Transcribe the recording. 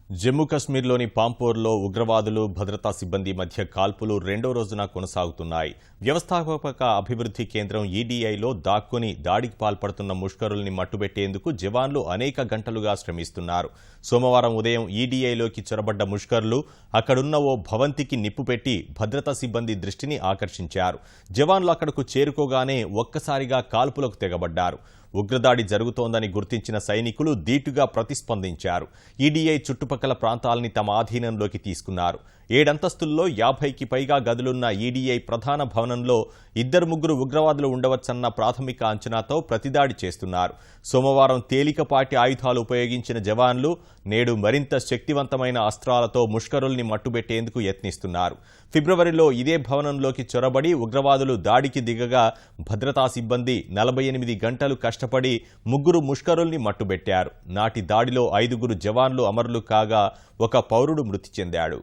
జమ్మూ కశ్మీర్లోని పాంపోర్లో ఉగ్రవాదులు భద్రతా సిబ్బంది మధ్య కాల్పులు రెండో రోజున కొనసాగుతున్నాయి. వ్యవస్థాపక అభివృద్ధి కేంద్రం ఈడీఐలో దాక్కుని దాడికి పాల్పడుతున్న ముష్కరుల్ని మట్టుబెట్టేందుకు జవాన్లు అనేక గంటలుగా శ్రమిస్తున్నారు. సోమవారం ఉదయం ఈడీఐలోకి చొరబడ్డ ముష్కరులు అక్కడున్న ఓ భవంతికి నిప్పుపెట్టి భద్రతా సిబ్బంది దృష్టిని ఆకర్షించారు. జవాన్లు అక్కడకు చేరుకోగానే ఒక్కసారిగా కాల్పులకు తెగబడ్డారు. ఉగ్రదాడి జరుగుతోందని గుర్తించిన సైనికులు ధీటుగా ప్రతిస్పందించారు. ఈడీఐ చుట్టుపక్కల ప్రాంతాల్ని తమ ఆధీనంలోకి తీసుకున్నారు. 7 అంతస్తుల్లో 50కి పైగా గదులున్న ఈడీఐ ప్రధాన భవనంలో 2-3 ఉగ్రవాదులు ఉండవచ్చన్న ప్రాథమిక అంచనాతో ప్రతిదాడి చేస్తున్నారు. సోమవారం తేలికపాటి ఆయుధాలు ఉపయోగించిన జవాన్లు నేడు మరింత శక్తివంతమైన అస్త్రాలతో ముష్కరుల్ని మట్టుబెట్టేందుకు యత్నిస్తున్నారు. ఫిబ్రవరిలో ఇదే భవనంలోకి చొరబడి ఉగ్రవాదులు దాడికి దిగగా భద్రతా సిబ్బంది 48 గంటలు కష్టపడి 3 ముష్కరుల్ని మట్టుబెట్టారు. నాటి దాడిలో 5 జవాన్లు అమరులు కాగా ఒక పౌరుడు మృతి చెందాడు.